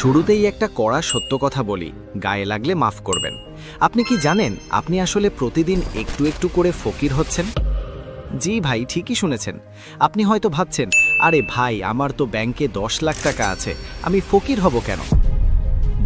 শুরুতেই একটা কড়া সত্য কথা বলি, গায়ে লাগলে মাফ করবেন। আপনি কি জানেন আপনি আসলে প্রতিদিন একটু একটু করে ফকির হচ্ছেন? জি ভাই, ঠিকই শুনেছেন। আপনি হয়তো ভাবছেন, আরে ভাই, আমার তো ব্যাংকে 10 লাখ টাকা আছে, আমি ফকির হব কেন?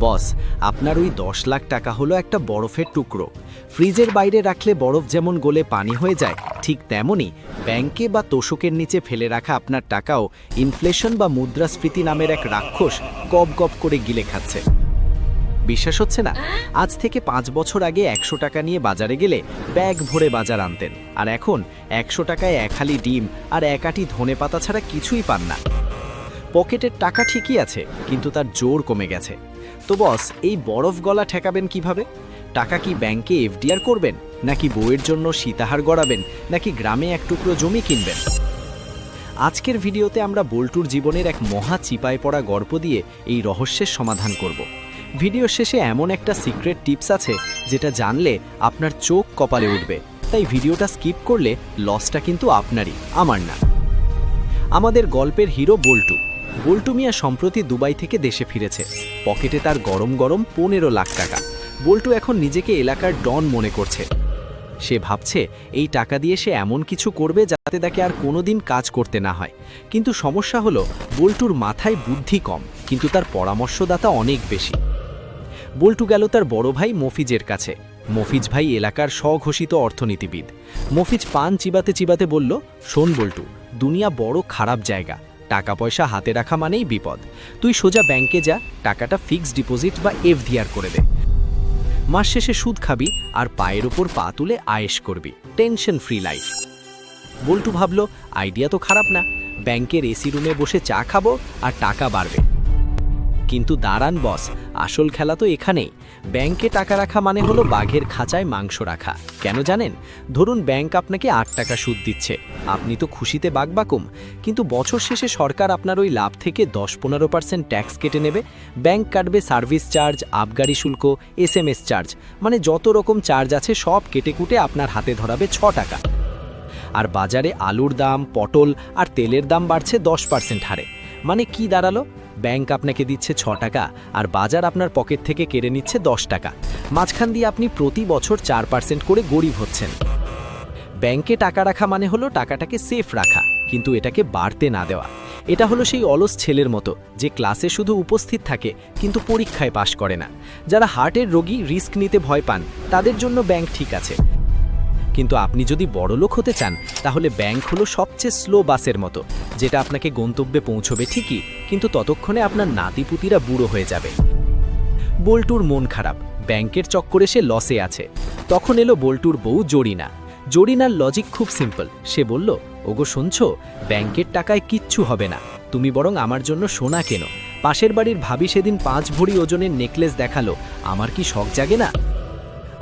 বস, আপনার ওই 10 লাখ টাকা হলো একটা বরফের টুকরো। ফ্রিজের বাইরে রাখলে বরফ যেমন গলে পানি হয়ে যায়, ঠিক তেমনই ব্যাংকে বা তোষকের নিচে ফেলে রাখা আপনার টাকাও ইনফ্লেশন বা মুদ্রাস্ফীতি নামের এক রাক্ষস গপ গপ করে গিলে খাচ্ছে। বিশ্বাস হচ্ছে না? আজ থেকে 5 বছর আগে 100 টাকা নিয়ে বাজারে গেলে ব্যাগ ভরে বাজার আনতেন, আর এখন 100 টাকায় এক হালি ডিম আর এক আঁটি ধনেপাতা ছাড়া কিছুই পান না। পকেটের টাকা ঠিকই আছে, কিন্তু তার জোর কমে গেছে। তো বস, এই বরফ গলা ঠেকাবেন কিভাবে? টাকা কি ব্যাংকে এফডিআর করবেন, নাকি বউয়ের জন্য সীতাহার গড়াবেন, নাকি গ্রামে এক টুকরো জমি কিনবেন? আজকের ভিডিওতে আমরা বল্টুর জীবনের এক মহা চিপায় পড়া গল্প দিয়ে এই রহস্যের সমাধান করব। ভিডিওর শেষে এমন একটা সিক্রেট টিপস আছে যেটা জানলে আপনার চোখ কপালে উঠবে, তাই ভিডিওটা স্কিপ করলে লসটা কিন্তু আপনারই, আমার না। আমাদের গল্পের হিরো বল্টু। বল্টু মিয়া সম্প্রতি দুবাই থেকে দেশে ফিরেছে। পকেটে তার গরম গরম 15 লাখ টাকা। বল্টু এখন নিজেকে এলাকার ডন মনে করছে। সে ভাবছে এই টাকা দিয়ে সে এমন কিছু করবে যাতে তাকে আর কোনোদিন কাজ করতে না হয়। কিন্তু সমস্যা হলো, বল্টুর মাথায় বুদ্ধি কম, কিন্তু তার পরামর্শদাতা অনেক বেশি। বল্টু গেল তার বড় ভাই মফিজের কাছে। মফিজ ভাই এলাকার স্বঘোষিত অর্থনীতিবিদ। মফিজ পান চিবাতে চিবাতে বলল, শোন বল্টু, দুনিয়া বড় খারাপ জায়গা। টাকা পয়সা হাতে রাখা মানেই বিপদ। তুই সোজা ব্যাংকে যা, টাকাটা ফিক্সড ডিপোজিট বা এফডিআর করে দে। মাস শেষে সুদ খাবি আর পায়ের ওপর পা তুলে আয়েশ করবি, টেনশন ফ্রি লাইফ। বল্টু ভাবল, আইডিয়া তো খারাপ না, ব্যাংকের এসি রুমে বসে চা খাবো আর টাকা বাড়বে। কিন্তু দাঁড়ান বস, আসল খেলা তো এখানেই। ব্যাংকে টাকা রাখা মানে হলো বাঘের খাঁচায় মাংস রাখা। কেন জানেন? ধরুন ব্যাংক আপনাকে 8 টাকা সুদ দিচ্ছে, আপনি তো খুশিতে বাকবাকুম, কিন্তু বছর শেষে সরকার আপনার ওই লাভ থেকে 10-15% ট্যাক্স কেটে নেবে। ব্যাংক কাটবে সার্ভিস চার্জ, আবগারি শুল্ক, SMS চার্জ, মানে যত রকম চার্জ আছে সব কেটে কুটে আপনার হাতে ধরাবে 6 টাকা। আর বাজারে আলুর দাম, পটল আর তেলের দাম বাড়ছে 10% হারে। মানে কি দাঁড়ালো? ব্যাংক আপনাকে দিচ্ছে 6 টাকা আর বাজার আপনার পকেট থেকে কেড়ে নিচ্ছে 10 টাকা। মাঝখান দিয়ে আপনি প্রতি বছর 4% করে গরিব হচ্ছেন। ব্যাংকে টাকা রাখা মানে হলো টাকাটাকে সেফ রাখা, কিন্তু এটাকে বাড়তে না দেওয়া। এটা হলো সেই অলস ছেলের মতো যে ক্লাসে শুধু উপস্থিত থাকে কিন্তু পরীক্ষায় পাশ করে না। যারা হার্টের রোগী, রিস্ক নিতে ভয় পান, তাদের জন্য ব্যাংক ঠিক আছে। কিন্তু আপনি যদি বড়লোক হতে চান, তাহলে ব্যাংক হলো সবচেয়ে স্লো বাসের মতো, যেটা আপনাকে গন্তব্যে পৌঁছবে ঠিকই, কিন্তু ততক্ষণে আপনার নাতিপুতিরা বুড়ো হয়ে যাবে। বল্টুর মন খারাপ, ব্যাংকের চক্করে সে লসে আছে। তখন এলো বল্টুর বউ জরিনা। জরিনার লজিক খুব সিম্পল। সে বলল, ওগো শুনছো, ব্যাংকের টাকায় কিচ্ছু হবে না, তুমি বরং আমার জন্য সোনা কেনো। পাশের বাড়ির ভাবি সেদিন 5 ভরি ওজনের নেকলেস দেখালো, আমার কি শখ জাগে না?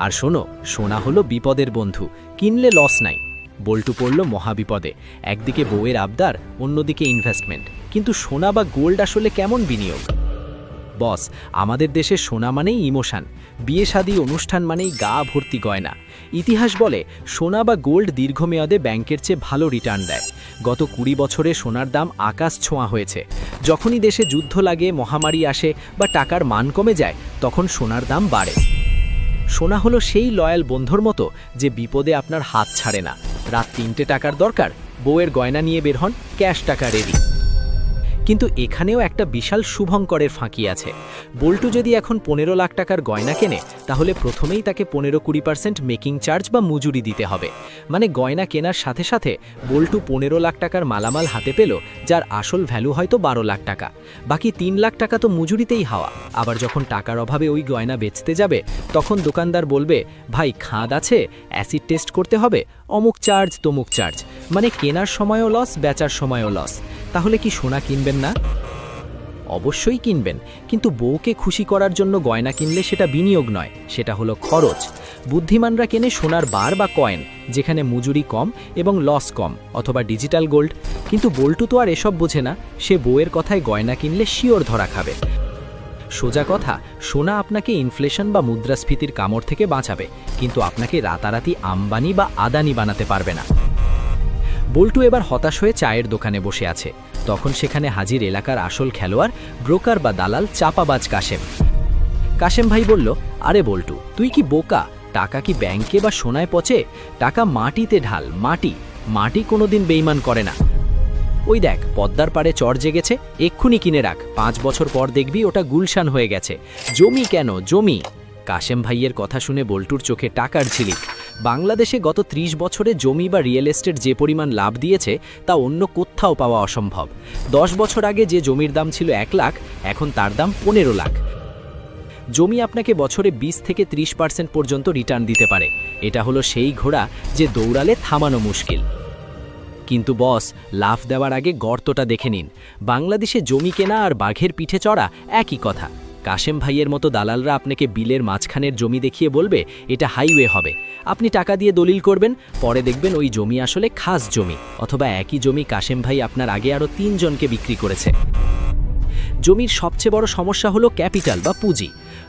আর শোনো, সোনা হলো বিপদের বন্ধু, কিনলে লস নাই। বল্টু পড়ল মহাবিপদে। একদিকে বউয়ের আবদার, অন্যদিকে ইনভেস্টমেন্ট। কিন্তু সোনা বা গোল্ড আসলে কেমন বিনিয়োগ? বস, আমাদের দেশে সোনা মানেই ইমোশন, বিয়ে শাদী অনুষ্ঠান মানেই গা ভর্তি গয়না। ইতিহাস বলে সোনা বা গোল্ড দীর্ঘমেয়াদে ব্যাংকের চেয়ে ভালো রিটার্ন দেয়। গত 20 বছরে সোনার দাম আকাশ ছোঁয়া হয়েছে। যখনই দেশে যুদ্ধ লাগে, মহামারী আসে বা টাকার মান কমে যায়, তখন সোনার দাম বাড়ে। সোনা হলো সেই লয়াল বন্ধুর মতো যে বিপদে আপনার হাত ছাড়ে না। রাত 3টে টাকার দরকার, বউয়ের গয়না নিয়ে বের হন, ক্যাশ টাকা রেডি। কিন্তু এখানেও একটা বিশাল শুভঙ্করের ফাঁকি আছে। বল্টু যদি এখন 15 লাখ টাকার গয়না কেনে, তাহলে প্রথমেই তাকে 15-20% মেকিং চার্জ বা মজুরি দিতে হবে। মানে গয়না কেনার সাথে সাথে বল্টু 15 লাখ টাকার মালামাল হাতে পেল, যার আসল ভ্যালু হয়তো 12 লাখ টাকা। বাকি 3 লাখ টাকা তো মজুরিতেই হাওয়া। আবার যখন টাকার অভাবে ওই গয়না বেচতে যাবে, তখন দোকানদার বলবে, ভাই খাদ আছে, অ্যাসিড টেস্ট করতে হবে, অমুক চার্জ তমুক চার্জ। মানে কেনার সময়ও লস, বেচার সময়ও লস। তাহলে কি সোনা কিনবেন না? অবশ্যই কিনবেন, কিন্তু বউকে খুশি করার জন্য গয়না কিনলে সেটা বিনিয়োগ নয়, সেটা হলো খরচ। বুদ্ধিমানরা কেনে সোনার বার বা কয়েন, যেখানে মজুরি কম এবং লস কম, অথবা ডিজিটাল গোল্ড। কিন্তু বল্টু তো আর এসব বোঝে না। সে বউয়ের কথায় গয়না কিনলে শিওর ধরা খাবে। সোজা কথা, সোনা আপনাকে ইনফ্লেশন বা মুদ্রাস্ফীতির কামড় থেকে বাঁচাবে, কিন্তু আপনাকে রাতারাতি আম্বানি বা আদানি বানাতে পারবে না। বল্টু এবার হতাশ হয়ে চায়ের দোকানে বসে আছে। তখন সেখানে হাজির এলাকার আসল খেলোয়াড়, ব্রোকার বা দালাল চাপাবাজ কাশেম। কাশেম ভাই বলল, আরে বল্টু, তুই কি বোকা? টাকা কি ব্যাংকে বা সোনায় পচে? টাকা মাটিতে ঢাল, মাটি কোনোদিন বেইমান করে না। ওই দেখ, পদ্মার পাড়ে চর জেগেছে, এক্ষুনি কিনে রাখ, 5 বছর পর দেখবি ওটা গুলশান হয়ে গেছে। জমি কেন, জমি? কাশেম ভাইয়ের কথা শুনে বল্টুর চোখে টাকার ঝিলিক। বাংলাদেশে গত 30 বছরে জমি বা রিয়েল এস্টেট যে পরিমাণ লাভ দিয়েছে তা অন্য কোথাও পাওয়া অসম্ভব। 10 বছর আগে যে জমির দাম ছিল 1 লাখ, এখন তার দাম 15 লাখ। জমি আপনাকে বছরে 20 থেকে 30% পর্যন্ত রিটার্ন দিতে পারে। এটা হলো সেই ঘোড়া যে দৌড়ালে থামানো মুশকিল। কিন্তু বস, লাফ দেওয়ার আগে গর্তটা দেখে নিন। বাংলাদেশে জমি কেনা আর বাঘের পিঠে চড়া একই কথা। কাশেম ভাইয়ের মতো দালালরা আপনাকে বিলের মাঝখানের জমি দেখিয়ে বলবে এটা হাইওয়ে হবে। আপনি টাকা দিয়ে দলিল করবেন, পরে দেখবেন ওই জমি আসলে খাস জমি, অথবা একই জমি কাশেম ভাই আপনার আগে আরও 3 জনকে বিক্রি করেছে। জমির সবচেয়ে বড় সমস্যা হলো ক্যাপিটাল বা পুঁজি।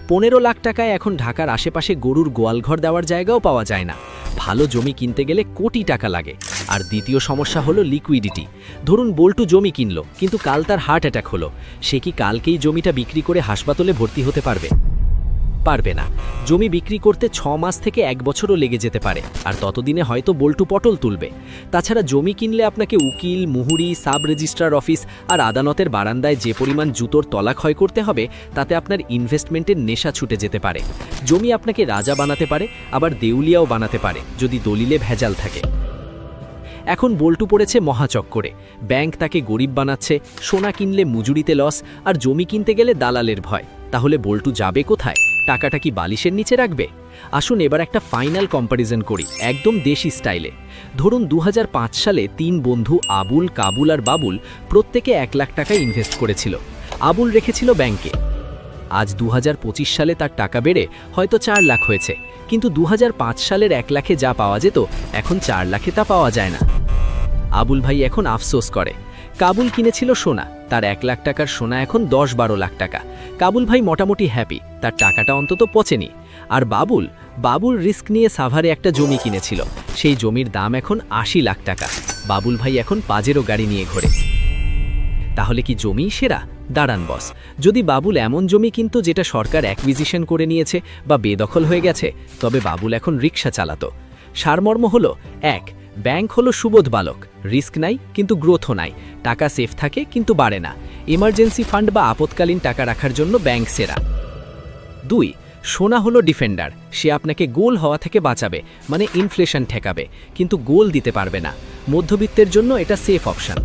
15 লাখ টাকায় এখন ঢাকার আশেপাশে গরুর গোয়ালঘর দেওয়ার জায়গাও পাওয়া যায় না। ভালো জমি কিনতে গেলে কোটি টাকা লাগে। আর দ্বিতীয় সমস্যা হলো লিকুইডিটি। ধরুন বল্টু জমি কিনলো, কিন্তু কাল তার হার্ট অ্যাটাক হলো। সে কি কালকেই জমিটা বিক্রি করে হাসপাতালে ভর্তি হতে পারবে? পারবে না। জমি বিক্রি করতে 6 মাস থেকে 1 বছরও লেগে যেতে পারে, আর ততদিনে হয়তো বল্টু পটল তুলবে। তাছাড়া জমি কিনলে আপনাকে উকিল, মুহুরি, সাব রেজিস্ট্রার অফিস আর আদালতের বারান্দায় যে পরিমাণ জুতোর তলা ক্ষয় করতে হবে, তাতে আপনার ইনভেস্টমেন্টের নেশা ছুটে যেতে পারে। জমি আপনাকে রাজা বানাতে পারে, আবার দেউলিয়াও বানাতে পারে যদি দলিলে ভেজাল থাকে। এখন বল্টু পড়েছে মহাচক্করে। ব্যাংক তাকে গরিব বানাচ্ছে, সোনা কিনলে মজুরিতে লস, আর জমি কিনতে গেলে দালালের ভয়। তাহলে বল্টু যাবে কোথায়? টাকাটা কি বালিশের নিচে রাখবে? আসুন এবার একটা ফাইনাল কম্প্যারিজন করি, একদম দেশি স্টাইলে। ধরুন 2005 সালে 3 বন্ধু আবুল, কাবুল আর বাবুল প্রত্যেকে 1 লাখ টাকা ইনভেস্ট করেছিল। আবুল রেখেছিল ব্যাংকে। আজ 2025 সালে তার টাকা বেড়ে হয়তো 4 লাখ হয়েছে, কিন্তু 2005 সালের 1 লাখে যা পাওয়া যেত এখন 4 লাখে তা পাওয়া যায় না। আবুল ভাই এখন আফসোস করে। কাবুল কিনেছিল সোনা, তার 1 লাখ টাকার সোনা এখন 10-12 লাখ টাকা। কাবুল ভাই মোটামুটি হ্যাপি, তার টাকাটা অন্তত পচেনি। আর বাবুল রিস্ক নিয়ে সাভারে একটা জমি কিনেছিল, সেই জমির দাম এখন 80 লাখ টাকা। বাবুল ভাই এখন পাজেরো গাড়ি নিয়ে ঘোরে। তাহলে কি জমি সেরা? দাঁড়ান বস, যদি বাবুল এমন জমি কিনতো যেটা সরকার অ্যাকুইজিশন করে নিয়েছে বা বেদখল হয়ে গেছে, তবে বাবুল এখন রিক্সা চালাতো। সারমর্ম হলো 1, ব্যাংক হলো সুবোধ বালক, রিস্ক নাই কিন্তু গ্রোথও নাই, টাকা সেফ থাকে কিন্তু বাড়ে না। ইমার্জেন্সি ফান্ড বা আপৎকালীন টাকা রাখার জন্য ব্যাংক সেরা। 2, সোনা হলো ডিফেন্ডার, সে আপনাকে গোল হওয়া থেকে বাঁচাবে, মানে ইনফ্লেশন ঠেকাবে, কিন্তু গোল দিতে পারবে না। মধ্যবিত্তের জন্য এটা সেফ অপশন।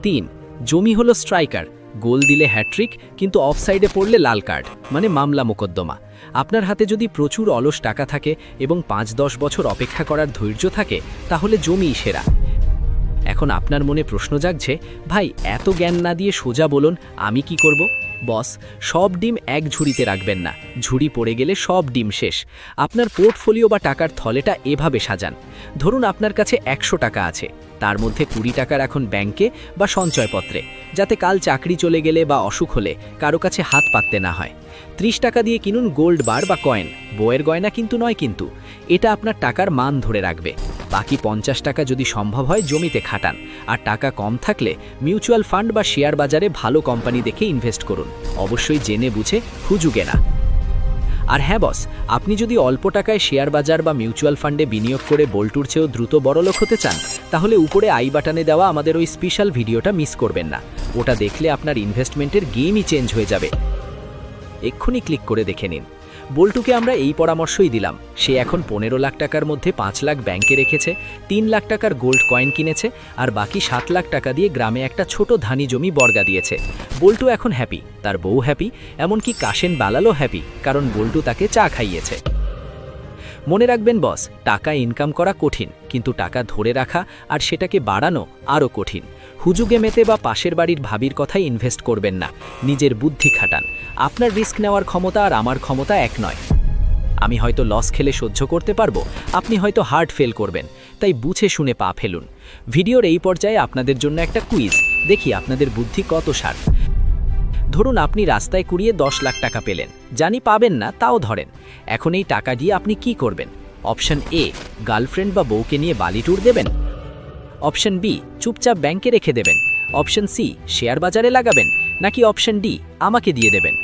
3, জমি হলো স্ট্রাইকার, গোল দিলে হ্যাট্রিক, কিন্তু অফসাইডে পড়লে লাল কার্ড, মানে মামলা মোকদ্দমা। আপনার হাতে যদি প্রচুর অলস টাকা থাকে এবং 5-10 বছর অপেক্ষা করার ধৈর্য থাকে, তাহলে জমিই সেরা। এখন আপনার মনে প্রশ্ন জাগছে, ভাই এত জ্ঞান না দিয়ে সোজা বলুন আমি কি করব? বস, সব ডিম এক ঝুড়িতে রাখবেন না, ঝুড়ি পড়ে গেলে সব ডিম শেষ। আপনার পোর্টফোলিও বা টাকার থলেটা এভাবে সাজান। ধরুন আপনার কাছে 100 টাকা আছে, তার মধ্যে 20 টাকা রাখুন ব্যাংকে বা সঞ্চয়পত্রে, যাতে কাল চাকরি চলে গেলে বা অসুখ হলে কারো কাছে হাত পাততে না হয়। 30 টাকা দিয়ে কিনুন গোল্ড বার বা কয়েন, বইয়ের গয়না কিন্তু নয়, কিন্তু এটা আপনার টাকার মান ধরে রাখবে। বাকি 50 টাকা যদি সম্ভব হয় জমিতে খাটান, আর টাকা কম থাকলে মিউচুয়াল ফান্ড বা শেয়ার বাজারে ভালো কোম্পানি দেখে ইনভেস্ট করুন, অবশ্যই জেনে বুঝে হুজুগে না। আর হ্যাঁ বস, আপনি যদি অল্প টাকায় শেয়ার বাজার বা মিউচুয়াল ফান্ডে বিনিয়োগ করে বল্টুর চেয়েও দ্রুত বড়লোক হতে চান, তাহলে উপরে আই বাটনে দেওয়া আমাদের ওই স্পেশাল ভিডিওটা মিস করবেন না। ওটা দেখলে আপনার ইনভেস্টমেন্টের গেমই চেঞ্জ হয়ে যাবে। এক্ষুনি ক্লিক করে দেখে নিন। বল্টুকে আমরা এই পরামর্শই দিলাম। সে এখন 15 লাখ টাকার মধ্যে 5 লাখ ব্যাংকে রেখেছে, 3 লাখ টাকার গোল্ড কয়েন কিনেছে, আর বাকি 7 লাখ টাকা দিয়ে গ্রামে একটা ছোট ধানি জমি বর্গা দিয়েছে। বল্টু এখন হ্যাপি, তার বউ হ্যাপি, এমনকি কাশেন বালালও হ্যাপি, কারণ বল্টু তাকে চা খাইয়েছে। মনে রাখবেন বস, টাকা ইনকাম করা কঠিন, কিন্তু টাকা ধরে রাখা আর সেটাকে বাড়ানো আরও কঠিন। হুজুগে মেতে বা পাশের বাড়ির ভাবির কথাই ইনভেস্ট করবেন না, নিজের বুদ্ধি খাটান। আপনার রিস্ক নেওয়ার ক্ষমতা আর আমার ক্ষমতা এক নয়। আমি হয়তো লস খেলে সহ্য করতে পারবো, আপনি হয়তো হার্ড ফেল করবেন, তাই বুঝে শুনে পা ফেলুন। ভিডিওর এই পর্যায়ে আপনাদের জন্য একটা কুইজ, দেখি আপনাদের বুদ্ধি কত শার্প। ধরুন আপনি রাস্তায় কুড়িয়ে 10 লাখ টাকা পেলেন, জানি পাবেন না, তাও ধরেন। এখন এই টাকা দিয়ে আপনি কি করবেন? অপশন এ, গার্লফ্রেন্ড বা বউকে নিয়ে বালি ট্যুর দেবেন। অপশন বি চুপচাপ ব্যাংকে রেখে দেবেন, অপশন সি শেয়ার বাজারে লাগাবেন, নাকি অপশন ডি আমাকে দিয়ে দেবেন?